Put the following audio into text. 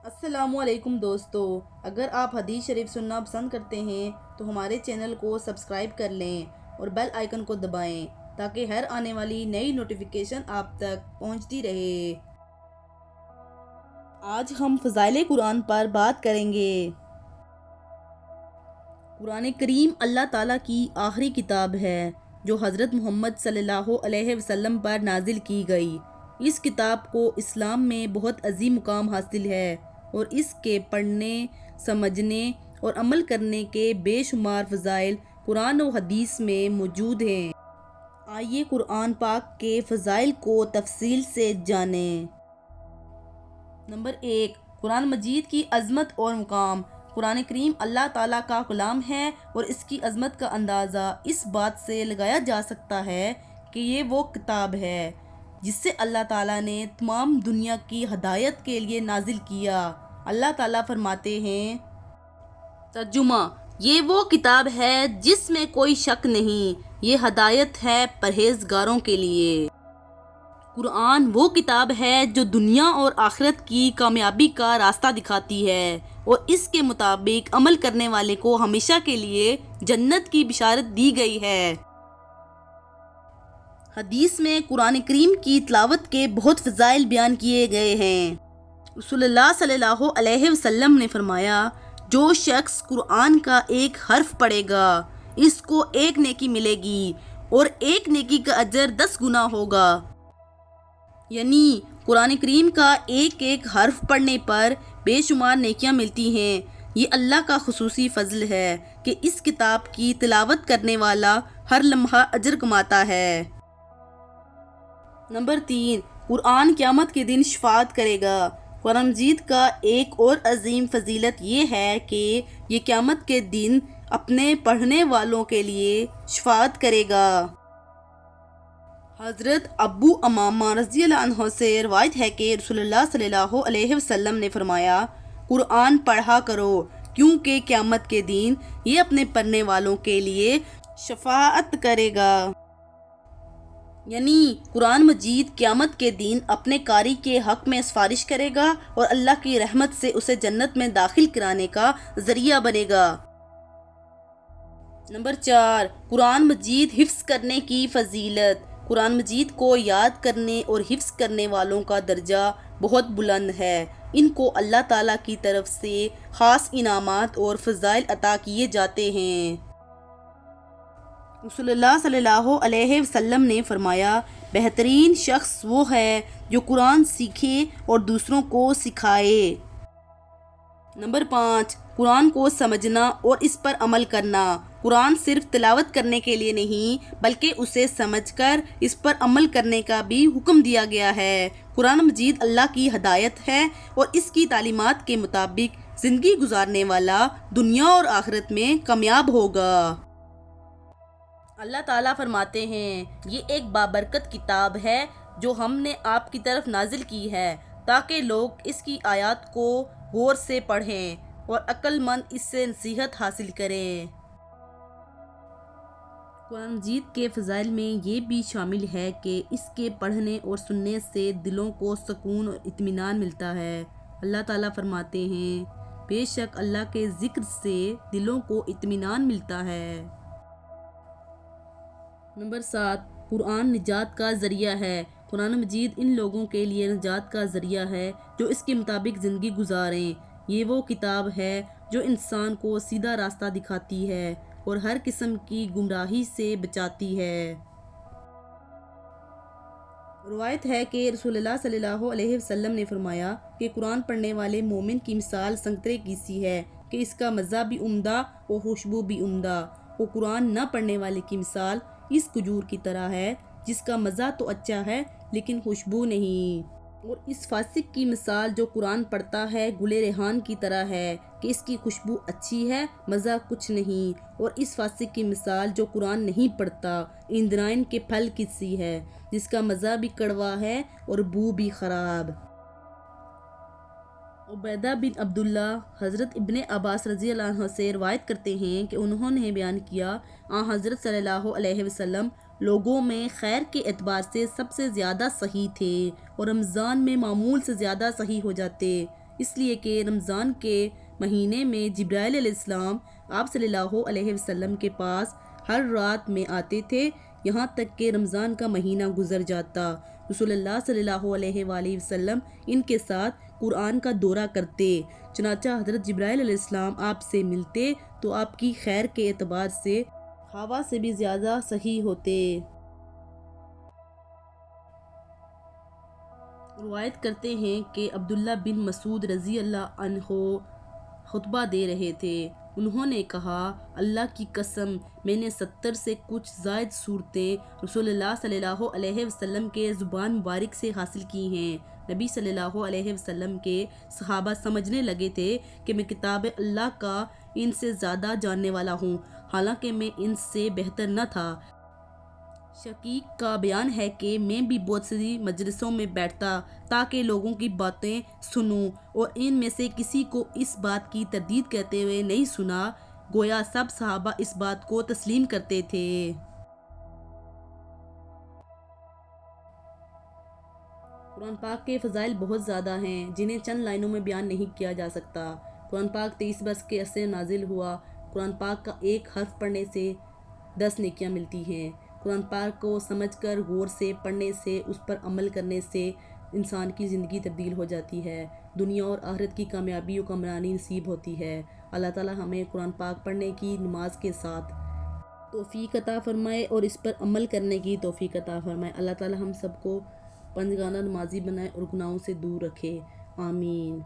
السلام علیکم دوستو، اگر آپ حدیث شریف سننا پسند کرتے ہیں تو ہمارے چینل کو سبسکرائب کر لیں اور بیل آئیکن کو دبائیں تاکہ ہر آنے والی نئی نوٹیفیکیشن آپ تک پہنچتی رہے۔ آج ہم فضائل قرآن پر بات کریں گے۔ قرآن کریم اللہ تعالیٰ کی آخری کتاب ہے جو حضرت محمد صلی اللہ علیہ وسلم پر نازل کی گئی۔ اس کتاب کو اسلام میں بہت عظیم مقام حاصل ہے اور اس کے پڑھنے، سمجھنے اور عمل کرنے کے بے شمار فضائل قرآن و حدیث میں موجود ہیں۔ آئیے قرآن پاک کے فضائل کو تفصیل سے جانیں۔ نمبر 1، قرآن مجید کی عظمت اور مقام۔ قرآن کریم اللہ تعالیٰ کا کلام ہے اور اس کی عظمت کا اندازہ اس بات سے لگایا جا سکتا ہے کہ یہ وہ کتاب ہے جسے اللہ تعالیٰ نے تمام دنیا کی ہدایت کے لیے نازل کیا۔ اللہ تعالیٰ فرماتے ہیں، ترجمہ: یہ وہ کتاب ہے جس میں کوئی شک نہیں، یہ ہدایت ہے پرہیزگاروں کے لیے۔ قرآن وہ کتاب ہے جو دنیا اور آخرت کی کامیابی کا راستہ دکھاتی ہے اور اس کے مطابق عمل کرنے والے کو ہمیشہ کے لیے جنت کی بشارت دی گئی ہے۔ حدیث میں قرآن کریم کی تلاوت کے بہت فضائل بیان کیے گئے ہیں۔ رسول اللہ صلی اللہ علیہ وسلم نے فرمایا، جو شخص قرآن کا ایک حرف پڑھے گا اس کو ایک نیکی ملے گی اور ایک نیکی کا اجر 10 گنا ہوگا۔ یعنی قرآن کریم کا ایک ایک حرف پڑھنے پر بے شمار نیکیاں ملتی ہیں۔ یہ اللہ کا خصوصی فضل ہے کہ اس کتاب کی تلاوت کرنے والا ہر لمحہ اجر کماتا ہے۔ نمبر 3، قرآن قیامت کے دن شفاعت کرے گا۔ قرآن مجید کا ایک اور عظیم فضیلت یہ ہے کہ یہ قیامت کے دن اپنے پڑھنے والوں کے لیے شفاعت کرے گا۔ حضرت ابو امامہ رضی اللہ عنہ سے روایت ہے کہ رسول اللہ صلی اللہ علیہ وسلم نے فرمایا، قرآن پڑھا کرو کیونکہ قیامت کے دن یہ اپنے پڑھنے والوں کے لیے شفاعت کرے گا۔ یعنی قرآن مجید قیامت کے دن اپنے قاری کے حق میں سفارش کرے گا اور اللہ کی رحمت سے اسے جنت میں داخل کرانے کا ذریعہ بنے گا۔ نمبر 4، قرآن مجید حفظ کرنے کی فضیلت۔ قرآن مجید کو یاد کرنے اور حفظ کرنے والوں کا درجہ بہت بلند ہے۔ ان کو اللہ تعالیٰ کی طرف سے خاص انعامات اور فضائل عطا کیے جاتے ہیں۔ رسول اللہ صلی اللہ علیہ وسلم نے فرمایا، بہترین شخص وہ ہے جو قرآن سیکھے اور دوسروں کو سکھائے۔ نمبر 5، قرآن کو سمجھنا اور اس پر عمل کرنا۔ قرآن صرف تلاوت کرنے کے لیے نہیں بلکہ اسے سمجھ کر اس پر عمل کرنے کا بھی حکم دیا گیا ہے۔ قرآن مجید اللہ کی ہدایت ہے اور اس کی تعلیمات کے مطابق زندگی گزارنے والا دنیا اور آخرت میں کامیاب ہوگا۔ اللہ تعالیٰ فرماتے ہیں، یہ ایک بابرکت کتاب ہے جو ہم نے آپ کی طرف نازل کی ہے تاکہ لوگ اس کی آیات کو غور سے پڑھیں اور عقل مند اس سے نصیحت حاصل کریں۔ قرآن مجید کے فضائل میں یہ بھی شامل ہے کہ اس کے پڑھنے اور سننے سے دلوں کو سکون اور اطمینان ملتا ہے۔ اللہ تعالیٰ فرماتے ہیں، بے شک اللہ کے ذکر سے دلوں کو اطمینان ملتا ہے۔ نمبر 7، قرآن نجات کا ذریعہ ہے۔ قرآن مجید ان لوگوں کے لیے نجات کا ذریعہ ہے جو اس کے مطابق زندگی گزاریں۔ یہ وہ کتاب ہے جو انسان کو سیدھا راستہ دکھاتی ہے اور ہر قسم کی گمراہی سے بچاتی ہے۔ روایت ہے کہ رسول اللہ صلی اللہ علیہ وسلم نے فرمایا کہ قرآن پڑھنے والے مومن کی مثال سنترے کی سی ہے کہ اس کا مزہ بھی عمدہ اور خوشبو بھی عمدہ، اور قرآن نہ پڑھنے والے کی مثال اس کھجور کی طرح ہے جس کا مزہ تو اچھا ہے لیکن خوشبو نہیں، اور اس فاسق کی مثال جو قرآن پڑھتا ہے گل ریحان کی طرح ہے کہ اس کی خوشبو اچھی ہے مزہ کچھ نہیں، اور اس فاسق کی مثال جو قرآن نہیں پڑھتا اندرائن کے پھل کی سی ہے جس کا مزہ بھی کڑوا ہے اور بو بھی خراب۔ عبیدہ بن عبداللہ حضرت ابن عباس رضی اللہ عنہ سے روایت کرتے ہیں کہ انہوں نے بیان کیا، حضرت صلی اللہ علیہ وسلم لوگوں میں خیر کے اعتبار سے سب سے زیادہ صحیح تھے اور رمضان میں معمول سے زیادہ صحیح ہو جاتے۔ اس لیے کہ رمضان کے مہینے میں جبرائیل علیہ السلام آپ صلی اللہ علیہ وسلم کے پاس ہر رات میں آتے تھے، یہاں تک کہ رمضان کا مہینہ گزر جاتا۔ رسول اللہ صلی اللہ علیہ وآلہ وسلم ان کے ساتھ قرآن کا دورہ کرتے، چنانچہ حضرت جبرائیل علیہ السلام آپ سے ملتے تو آپ کی خیر کے اعتبار سے ہوا سے بھی زیادہ صحیح ہوتے۔ روایت کرتے ہیں کہ عبداللہ بن مسعود رضی اللہ عنہ خطبہ دے رہے تھے، انہوں نے کہا، اللہ کی قسم میں نے 70 سے کچھ زائد صورتیں رسول اللہ صلی اللہ علیہ وسلم کے زبان مبارک سے حاصل کی ہیں۔ نبی صلی اللہ علیہ وسلم کے صحابہ سمجھنے لگے تھے کہ میں کتاب اللہ کا ان سے زیادہ جاننے والا ہوں، حالانکہ میں ان سے بہتر نہ تھا۔ شقیق کا بیان ہے کہ میں بھی بہت سی مجلسوں میں بیٹھتا تاکہ لوگوں کی باتیں سنوں، اور ان میں سے کسی کو اس بات کی تردید کرتے ہوئے نہیں سنا، گویا سب صحابہ اس بات کو تسلیم کرتے تھے۔ قرآن پاک کے فضائل بہت زیادہ ہیں جنہیں چند لائنوں میں بیان نہیں کیا جا سکتا۔ قرآن پاک 23 برس کے عرصے نازل ہوا۔ قرآن پاک کا ایک حرف پڑھنے سے 10 نیکیاں ملتی ہیں۔ قرآن پاک کو سمجھ کر غور سے پڑھنے سے، اس پر عمل کرنے سے انسان کی زندگی تبدیل ہو جاتی ہے، دنیا اور آخرت کی کامیابی و کامرانی نصیب ہوتی ہے۔ اللہ تعالی ہمیں قرآن پاک پڑھنے کی نماز کے ساتھ توفیق عطا فرمائے اور اس پر عمل کرنے کی توفیق عطا فرمائے۔ اللہ تعالی ہم سب کو پنجگانہ نمازی بنائے اور گناہوں سے دور رکھے، آمین۔